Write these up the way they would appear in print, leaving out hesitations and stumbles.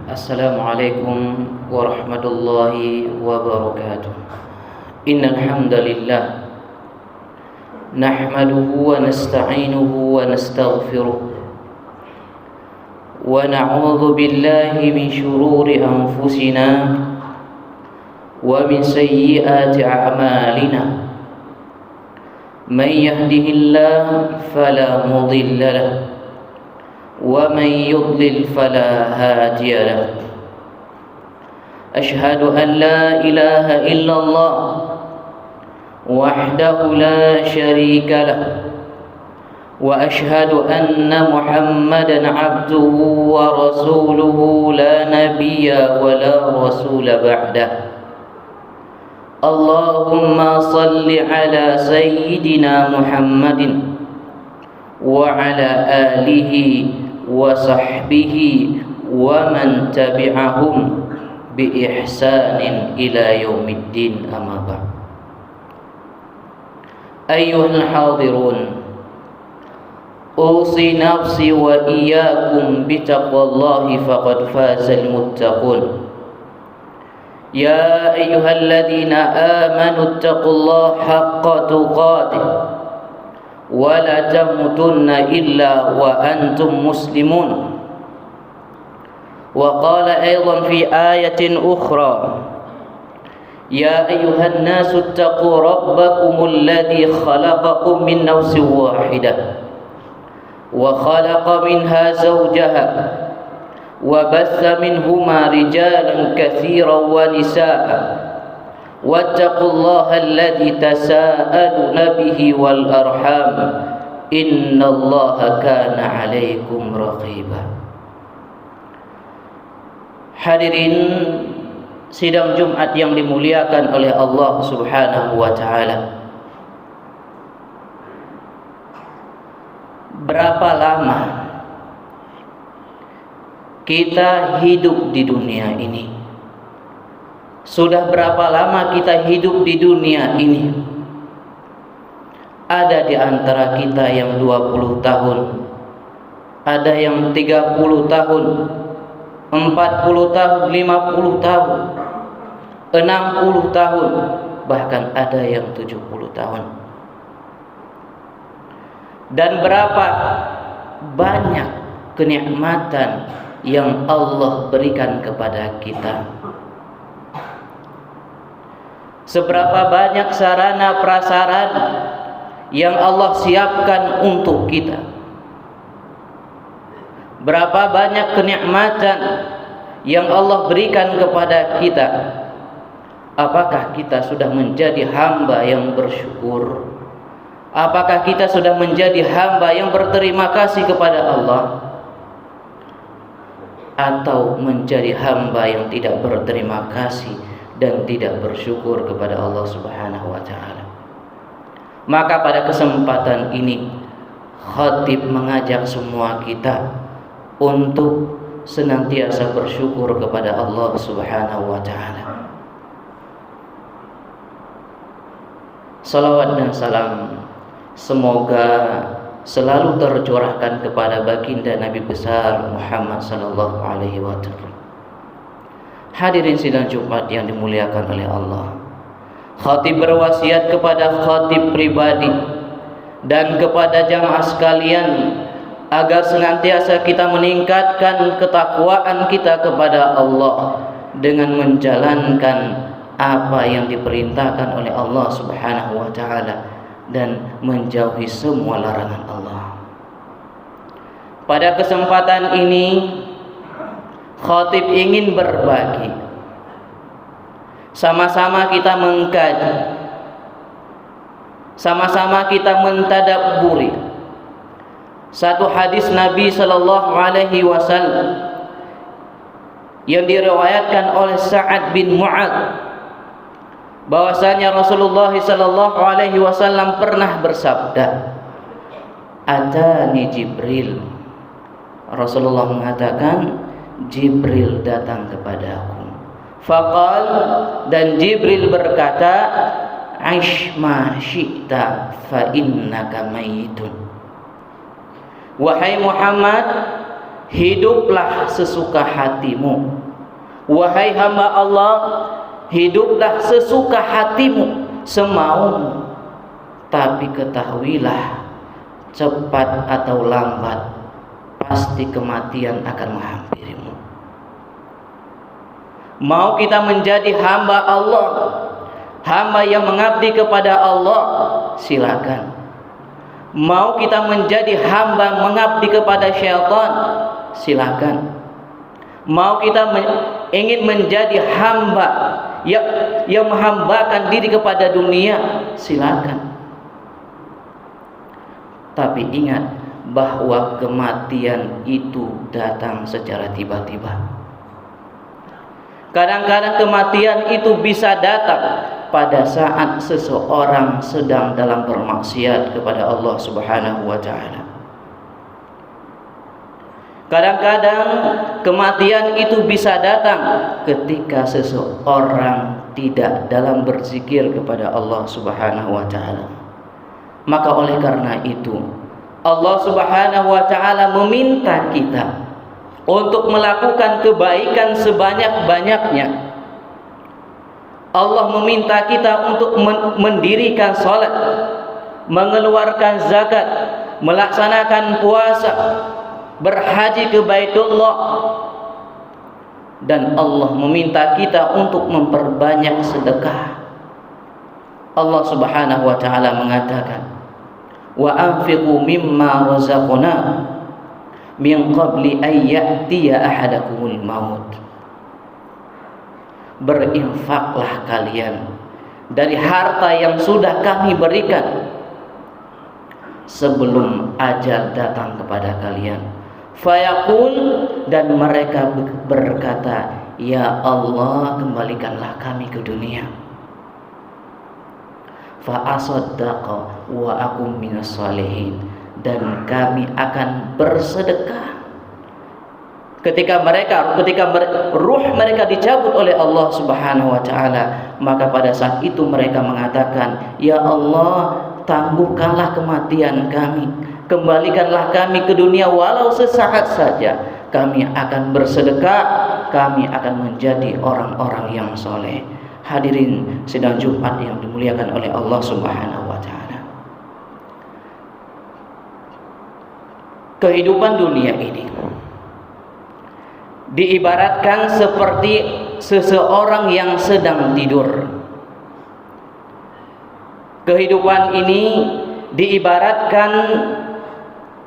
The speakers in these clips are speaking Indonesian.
Assalamualaikum warahmatullahi wabarakatuh. Innal hamdalillah nahmaduhu wa nasta'inuhu wa nastaghfiruh wa na'udzu billahi min shururi anfusina wa min sayyiati a'malina. Man yahdihillahu fala mudilla lahu ومن يضلل فلا هادي له. أشهد أن لا إله إلا الله وحده لا شريك له وأشهد أن محمدا عبده ورسوله لا نبي ولا رسول بعده. اللهم صل على سيدنا محمد وعلى آله وصحبه ومن تبعهم بإحسان إلى يوم الدين. أما بعد. أيها الحاضرون، أوصي نفسي وإياكم بتقوى الله فقد فاز المتقون. يا أيها الذين آمنوا اتقوا الله حق تقاته ولا تموتن إلا وأنتم مسلمون. وقال أيضا في آية أخرى: يا أيها الناس اتقوا ربكم الذي خلقكم من نفس واحدة وخلق منها زوجها وبث منهما رجالا كثيرا ونساء واتقوا الله الذي تساءلون به والأرحام إن الله كان عليكم رقيبا. Hadirin sidang Jumat yang dimuliakan oleh Allah Subhanahu wa taala. Berapa lama kita hidup di dunia ini? Sudah berapa lama kita hidup di dunia ini? Ada di antara kita yang 20 tahun, ada yang 30 tahun, 40 tahun, 50 tahun, 60 tahun, bahkan ada yang 70 tahun. Dan berapa banyak kenikmatan yang Allah berikan kepada kita. Seberapa banyak sarana prasarana yang Allah siapkan untuk kita. Berapa banyak kenikmatan yang Allah berikan kepada kita. Apakah kita sudah menjadi hamba yang bersyukur? Apakah kita sudah menjadi hamba yang berterima kasih kepada Allah? Atau menjadi hamba yang tidak berterima kasih dan tidak bersyukur kepada Allah Subhanahu wa taala? Maka pada kesempatan ini khatib mengajak semua kita untuk senantiasa bersyukur kepada Allah Subhanahu wa taala. Salawat dan salam semoga selalu tercurahkan kepada baginda Nabi besar Muhammad sallallahu alaihi wasallam. Hadirin sidang Jumat yang dimuliakan oleh Allah. Khatib berwasiat kepada khatib pribadi dan kepada jamaah sekalian agar senantiasa kita meningkatkan ketakwaan kita kepada Allah dengan menjalankan apa yang diperintahkan oleh Allah Subhanahu wa taala dan menjauhi semua larangan Allah. Pada kesempatan ini khatib ingin berbagi, sama-sama kita mengkaji, sama-sama kita mentadabburi satu hadis Nabi sallallahu alaihi wasallam yang diriwayatkan oleh Sa'ad bin Mu'adz, bahwasanya Rasulullah sallallahu alaihi wasallam pernah bersabda, "Atani Jibril." Rasulullah mengatakan, Jibril datang kepadaku. Faqal, dan Jibril berkata, "Aish ma syi'ta fa innaka maitun." Wahai Muhammad, hiduplah sesuka hatimu. Wahai hamba Allah, hiduplah sesuka hatimu, semaumu. Tapi ketahuilah, cepat atau lambat pasti kematian akan menghampirimu. Mau kita menjadi hamba Allah, hamba yang mengabdi kepada Allah, silakan. Mau kita menjadi hamba mengabdi kepada syaitan, silakan. Mau kita ingin menjadi hamba yang menghambakan diri kepada dunia, silakan. Tapi ingat bahwa kematian itu datang secara tiba-tiba. Kadang-kadang kematian itu bisa datang pada saat seseorang sedang dalam bermaksiat kepada Allah Subhanahu wa taala. Kadang-kadang kematian itu bisa datang ketika seseorang tidak dalam berzikir kepada Allah Subhanahu wa taala. Maka oleh karena itu Allah Subhanahu wa taala meminta kita untuk melakukan kebaikan sebanyak-banyaknya. Allah meminta kita untuk mendirikan salat, mengeluarkan zakat, melaksanakan puasa, berhaji ke Baitullah, dan Allah meminta kita untuk memperbanyak sedekah. Allah Subhanahu wa taala mengatakan, wa anfiqu mimma razaqnakum min qabli an ya'tiya ahadakumul maut. Berinfaklah kalian dari harta yang sudah kami berikan sebelum ajal datang kepada kalian. Fayaqul, dan mereka berkata, ya Allah, kembalikanlah kami ke dunia. Fa asaddaqa wa akum minas shalihin, dan kami akan bersedekah. Ketika ruh mereka dicabut oleh Allah Subhanahu wa taala, maka pada saat itu mereka mengatakan, ya Allah, tangguhkanlah kematian kami, kembalikanlah kami ke dunia walau sesaat saja. Kami akan bersedekah, kami akan menjadi orang-orang yang soleh. Hadirin sidang Jumat yang dimuliakan oleh Allah Subhanahu wa taala. Kehidupan dunia ini diibaratkan seperti seseorang yang sedang tidur. Kehidupan ini diibaratkan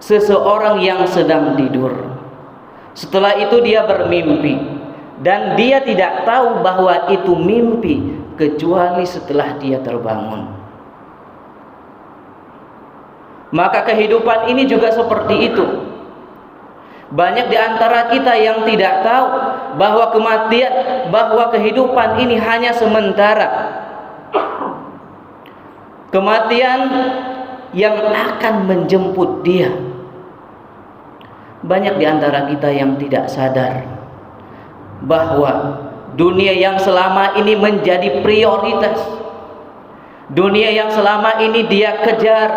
seseorang yang sedang tidur. Setelah itu dia bermimpi, dan dia tidak tahu bahwa itu mimpi kecuali setelah dia terbangun. Maka kehidupan ini juga seperti itu. Banyak di antara kita yang tidak tahu bahwa bahwa kehidupan ini hanya sementara. Kematian yang akan menjemput dia. Banyak di antara kita yang tidak sadar bahwa dunia yang selama ini menjadi prioritas, dunia yang selama ini dia kejar,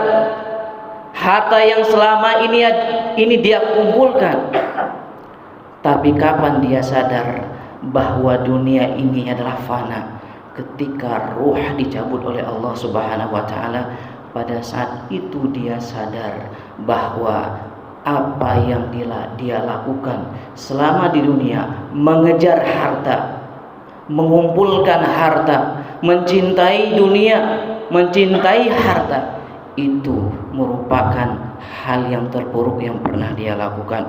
harta yang selama ini dia kumpulkan. Tapi kapan dia sadar bahwa dunia ini adalah fana? Ketika ruh dicabut oleh Allah Subhanahu wa taala, pada saat itu dia sadar bahwa apa yang dia lakukan selama di dunia, mengejar harta, mengumpulkan harta, mencintai dunia, mencintai harta, itu merupakan hal yang terburuk yang pernah dia lakukan.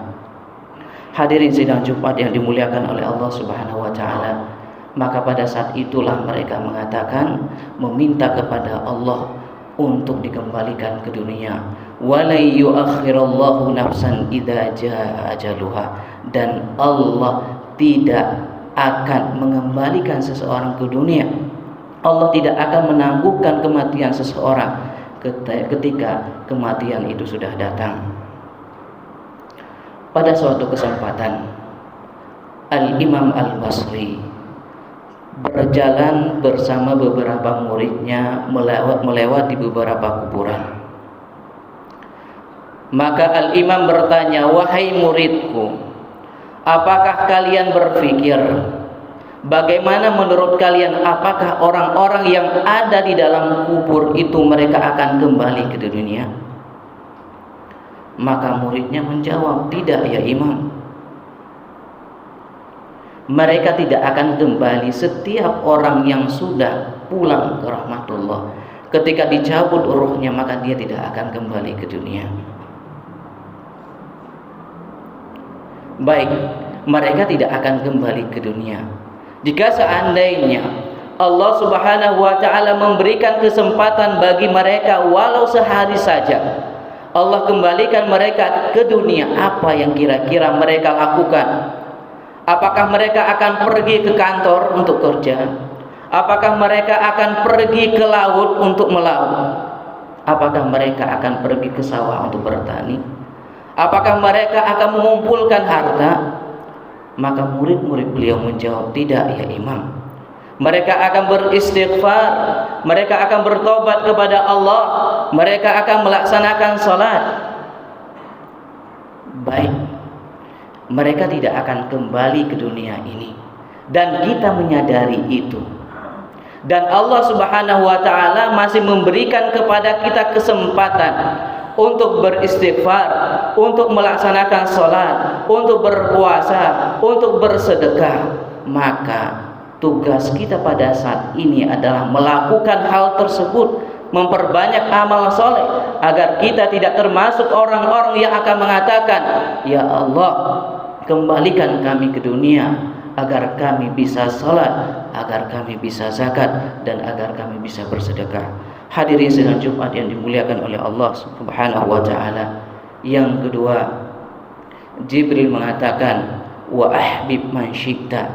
Hadirin sidang Jumat yang dimuliakan oleh Allah Subhanahu wa taala, maka pada saat itulah mereka mengatakan, meminta kepada Allah untuk dikembalikan ke dunia. Wala yu'akhirallahu nafsan idza jaa ajaluha, dan Allah tidak akan mengembalikan seseorang ke dunia. Allah tidak akan menangguhkan kematian seseorang ketika kematian itu sudah datang. Pada suatu kesempatan, Al-Imam Al-Basri berjalan bersama beberapa muridnya melewati beberapa kuburan. Maka Al-Imam bertanya, wahai muridku, apakah kalian berpikir bagaimana menurut kalian, apakah orang-orang yang ada di dalam kubur itu mereka akan kembali ke dunia? Maka muridnya menjawab, tidak ya Imam. Mereka tidak akan kembali. Setiap orang yang sudah pulang ke rahmatullah, ketika dicabut ruhnya, maka dia tidak akan kembali ke dunia. Baik, mereka tidak akan kembali ke dunia. Jika seandainya Allah Subhanahu wa ta'ala memberikan kesempatan bagi mereka walau sehari saja, Allah kembalikan mereka ke dunia, apa yang kira-kira mereka lakukan? Apakah mereka akan pergi ke kantor untuk kerja? Apakah mereka akan pergi ke laut untuk melaut? Apakah mereka akan pergi ke sawah untuk bertani? Apakah mereka akan mengumpulkan harta? Maka murid-murid beliau menjawab, tidak ya Imam. Mereka akan beristighfar, mereka akan bertobat kepada Allah, mereka akan melaksanakan salat. Baik, mereka tidak akan kembali ke dunia ini, dan kita menyadari itu. Dan Allah Subhanahu wa ta'ala masih memberikan kepada kita kesempatan untuk beristighfar, untuk melaksanakan sholat, untuk berpuasa, untuk bersedekah. Maka tugas kita pada saat ini adalah melakukan hal tersebut, memperbanyak amal soleh, agar kita tidak termasuk orang-orang yang akan mengatakan, ya Allah, kembalikan kami ke dunia agar kami bisa sholat, agar kami bisa zakat, dan agar kami bisa bersedekah. Hadirin sidang Jumat yang dimuliakan oleh Allah Subhanahu wa ta'ala. Yang kedua, Jibril mengatakan, wa ahbib man syi'ta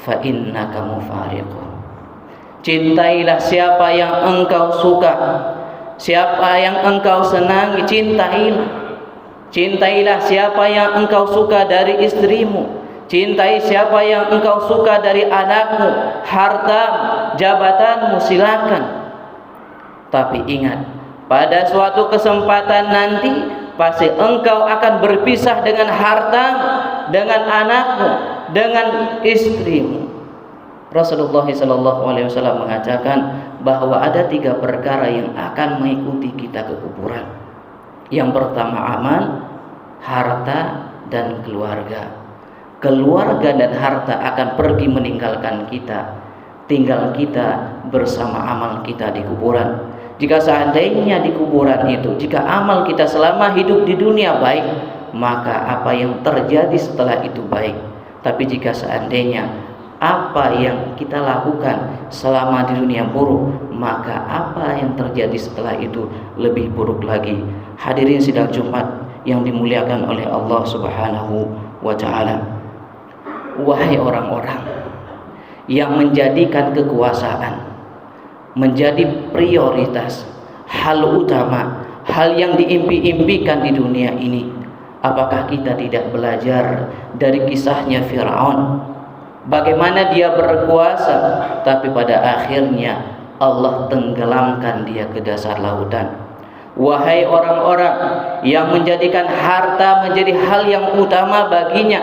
fa innaka mufariqu. Cintailah siapa yang engkau suka, siapa yang engkau senangi, cintailah. Cintailah siapa yang engkau suka dari istrimu, cintai siapa yang engkau suka dari anakmu, harta, jabatanmu, silakan. Tapi ingat, pada suatu kesempatan nanti pasti engkau akan berpisah dengan harta, dengan anakmu, dengan istrimu. Rasulullah SAW mengatakan bahwa ada 3 perkara yang akan mengikuti kita ke kuburan. Yang pertama amal, harta, dan keluarga. Keluarga dan harta akan pergi meninggalkan kita, tinggal kita bersama amal kita di kuburan. Jika seandainya di kuburan itu, jika amal kita selama hidup di dunia baik, maka apa yang terjadi setelah itu baik. Tapi jika seandainya apa yang kita lakukan selama di dunia buruk, maka apa yang terjadi setelah itu lebih buruk lagi. Hadirin sidang Jumat yang dimuliakan oleh Allah Subhanahu wa ta'ala. Wahai orang-orang yang menjadikan kekuasaan menjadi prioritas, hal utama, hal yang diimpi-impikan di dunia ini, apakah kita tidak belajar dari kisahnya Fir'aun? Bagaimana dia berkuasa, tapi pada akhirnya Allah tenggelamkan dia ke dasar lautan. Wahai orang-orang yang menjadikan harta menjadi hal yang utama baginya,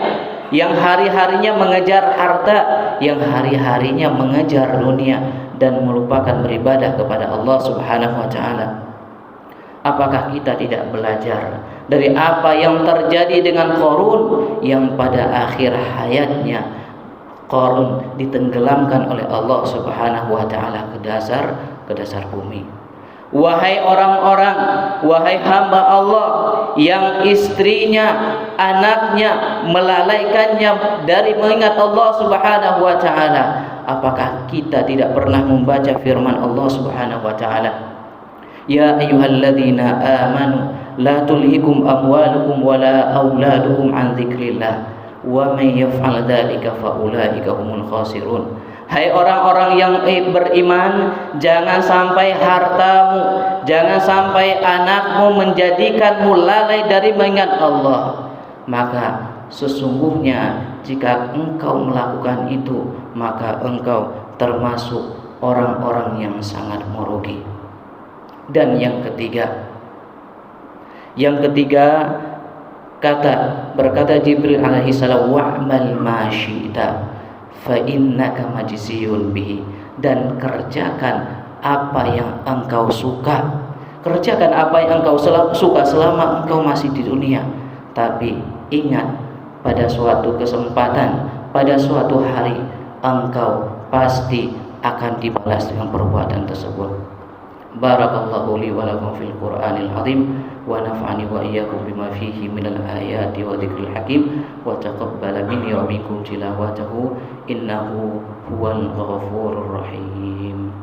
yang hari-harinya mengejar harta, yang hari-harinya mengejar dunia, dan melupakan beribadah kepada Allah Subhanahu wa ta'ala. Apakah kita tidak belajar dari apa yang terjadi dengan Qarun, yang pada akhir hayatnya Qarun ditenggelamkan oleh Allah Subhanahu wa ta'ala ke dasar bumi. Wahai orang-orang, wahai hamba Allah yang istrinya, anaknya melalaikannya dari mengingat Allah Subhanahu wa ta'ala, apakah kita tidak pernah membaca firman Allah Subhanahu wa ta'ala, ya ayyuhalladzina amanu la tulhikum amwalukum wala auladukum an dzikrillah wa may yaf'al dzalika fa ulaika humul khasirun. Hai orang-orang yang beriman, jangan sampai hartamu, jangan sampai anakmu menjadikanmu lalai dari mengingat Allah. Maka sesungguhnya jika engkau melakukan itu, maka engkau termasuk orang-orang yang sangat merugi. Dan yang ketiga, Yang ketiga, berkata Jibril alaihi salam, wa'mal ma syi'ta fa innaka majziyun bihi, dan kerjakan apa yang engkau suka. Kerjakan apa yang engkau suka selama engkau masih di dunia. Tapi ingat, pada suatu kesempatan, pada suatu hari, engkau pasti akan dibalas dengan perbuatan tersebut. Barakallahu li wa lakum fil Qur'anil azim wa nafa'ani wa iyyakum bima fihi minal ayati wa dzikril hakim wa taqabbala minni wa minkum tilawatahu innahu huwal ghafurur rahim.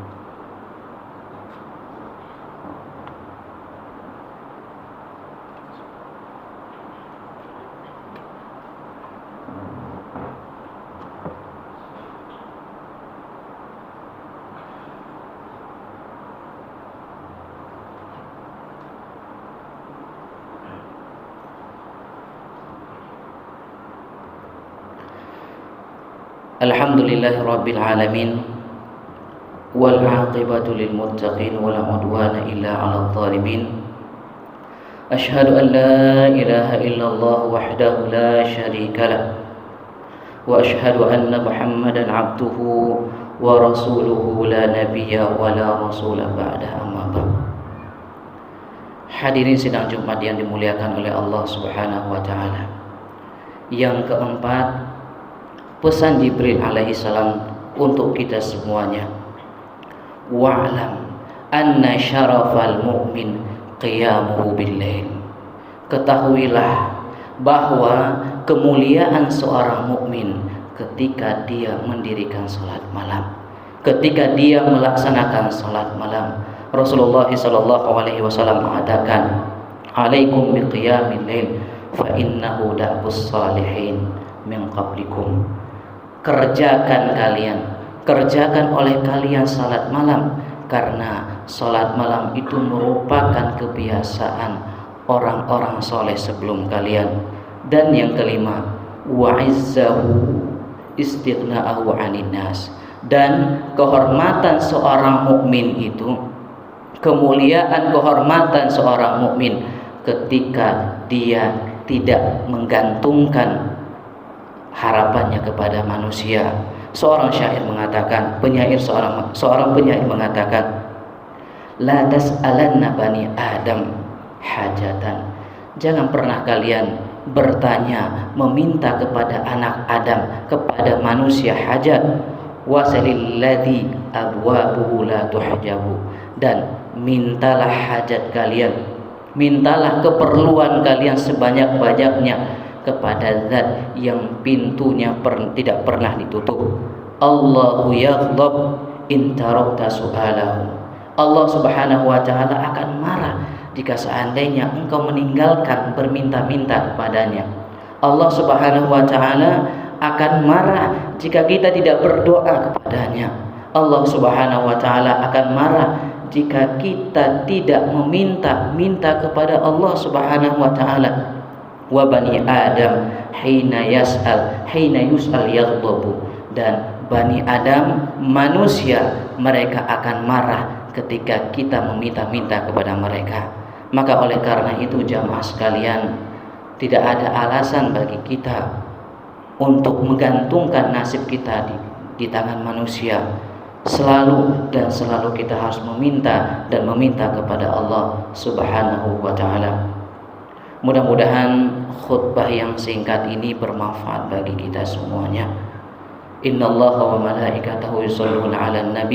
Alhamdulillahi rabbil alamin wal 'aqibatu lil muttaqin wala 'udwana illa 'alal zalimin. Asyhadu an la ilaha illallah wahdahu la syarika lah wa asyhadu anna Muhammadan 'abduhu wa rasuluhu la nabiyya wa la rasula ba'da, amma ba'd. Hadirin sidang Jumat yang dimuliakan oleh Allah Subhanahu wa taala. Yang keempat, pesan Jibril alaihi salam untuk kita semuanya. Wa'lam anna syarafal mu'min qiyamuhu bil-lail. Ketahuilah bahwa kemuliaan seorang mukmin ketika dia mendirikan salat malam, ketika dia melaksanakan salat malam. Rasulullah sallallahu alaihi wasallam mengatakan, "Alaikum biqiyamil lail fa innahu da'bus salihin min qablikum." Kerjakan oleh kalian salat malam, karena salat malam itu merupakan kebiasaan orang-orang soleh sebelum kalian. Dan yang kelima, wa'izzahu istighna'ahu 'anil nas, dan kehormatan seorang mukmin itu, kemuliaan kehormatan seorang mukmin ketika dia tidak menggantungkan harapannya kepada manusia. Seorang syair mengatakan, seorang penyair mengatakan, la tas'alanna bani Adam hajatan. Jangan pernah kalian bertanya, meminta kepada anak Adam, kepada manusia hajat. Wasalil ladzi abwabuhu la tuhjabu, dan mintalah hajat kalian, mintalah keperluan kalian sebanyak-banyaknya kepada zat yang pintunya tidak pernah ditutup. Allahu yaghdab in tarakta su'alahu. Allah Subhanahu wa taala akan marah jika seandainya engkau meninggalkan berminta-minta kepadanya. Allah Subhanahu wa taala akan marah jika kita tidak berdoa kepadanya. Allah Subhanahu wa taala akan marah jika kita tidak meminta kepada Allah Subhanahu wa taala. Wa bani Adam hina yus'al yaghdabu, dan bani Adam manusia mereka akan marah ketika kita meminta-minta kepada mereka. Maka oleh karena itu jamaah sekalian, tidak ada alasan bagi kita untuk menggantungkan nasib kita di tangan manusia. Selalu kita harus meminta kepada Allah Subhanahu wa taala. Mudah-mudahan khutbah yang singkat ini bermanfaat bagi kita semuanya. Innallaha wa malaikatahu yusholluna 'alan nabi